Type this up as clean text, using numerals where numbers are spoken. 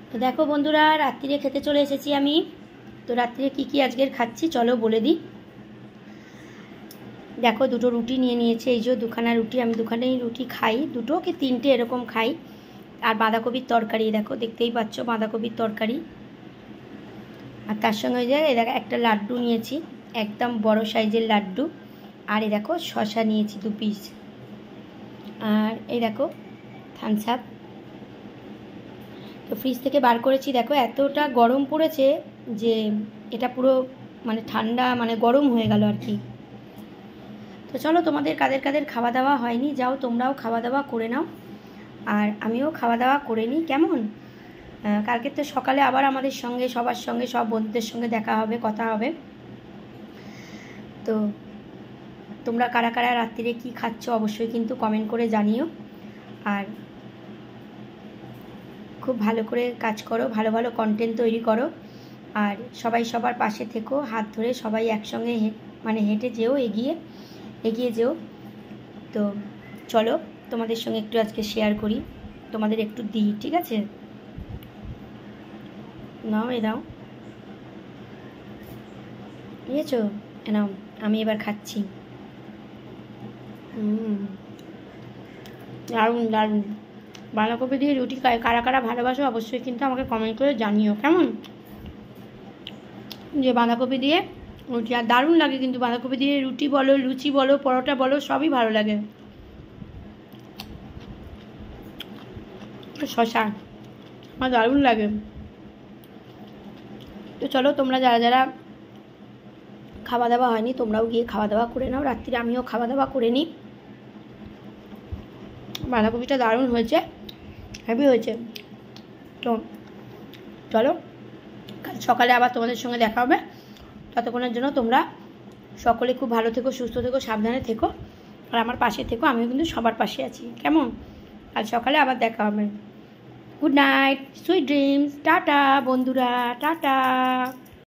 তো দেখো বন্ধুরা, রাত্রিরে খেতে চলে এসেছি আমি। তো রাত্রিরে কি আজকের খাচ্ছি চলো বলে দিই। দেখো দুটো রুটি নিয়ে নিয়েছে, এই যে দুখানা রুটি। আমি দুখানেই রুটি খাই, দুটো কি তিনটে এরকম খাই। আর বাঁধাকপির তরকারি, দেখো দেখতেই পাচ্ছ বাঁধাকপির তরকারি। আর তার সঙ্গে ওই যে দেখো একটা লাড্ডু নিয়েছি, একদম বড় সাইজের লাড্ডু। আর এই দেখো শসা নিয়েছি 2 পিস। আর এই দেখো থামস আপ। তো ফ্রিজ থেকে বার করেছি, দেখো এতটা গরম পড়েছে যে এটা পুরো মানে ঠান্ডা মানে গরম হয়ে গেল আর কি। তো চলো, তোমাদের কাদের কাদের খাওয়া দাওয়া হয়নি, যাও তোমরাও খাওয়া দাওয়া করে নাও, আর আমিও খাওয়া দাওয়া করে নিই। কেমন? কালকে তো সকালে আবার আমাদের সঙ্গে সবার সঙ্গে সব বন্ধুদের সঙ্গে দেখা হবে, কথা হবে। তো তোমরা কারা কারা রাত্রিরে কি খাচ্ছ অবশ্যই কিন্তু কমেন্ট করে জানিও। আর খুব ভালো করে কাজ করো, ভালো ভালো কন্টেন্ট তৈরি করো। আর সবাই সবার পাশে থেকো, হাত ধরে সবাই একসঙ্গে মানে হেঁটে যেও, এগিয়ে যেও। তো চলো তোমাদের সঙ্গে একটু আজকে শেয়ার করি, তোমাদের একটু দিই, ঠিক আছে? নাও এ নাও, নিয়েছো? নাও, আমি এবার খাচ্ছি। দারুণ দারুণ। বাঁধাকপি দিয়ে রুটি কারা কারা ভালোবাসো অবশ্যই কিন্তু আমাকে কমেন্ট করে জানিও, কেমন? যে বাঁধাকপি দিয়ে রুটি আর দারুণ লাগে কিন্তু, বাঁধাকপি দিয়ে রুটি বলো, লুচি বলো, পরোটা বলো, সবই ভালো লাগে। শশা আমার দারুণ লাগে। তো চলো, তোমরা যারা যারা খাওয়া দাওয়া হয়নি তোমরাও গিয়ে খাওয়া দাওয়া করে নাও, রাত্রিরে আমিও খাওয়া দাওয়া করে নিই। বাঁধাকপিটা দারুণ হয়েছে, হেভি হয়েছে। তো চলো, কাল সকালে আবার তোমাদের সঙ্গে দেখা হবে। ততক্ষণের জন্য তোমরা সকলে খুব ভালো থেকো, সুস্থ থেকো, সাবধানে থেকো, আর আমার পাশে থেকো। আমিও কিন্তু সবার পাশে আছি, কেমন? কাল সকালে আবার দেখা হবে। Good night, sweet dreams, tata বন্ধুরা, টাটা।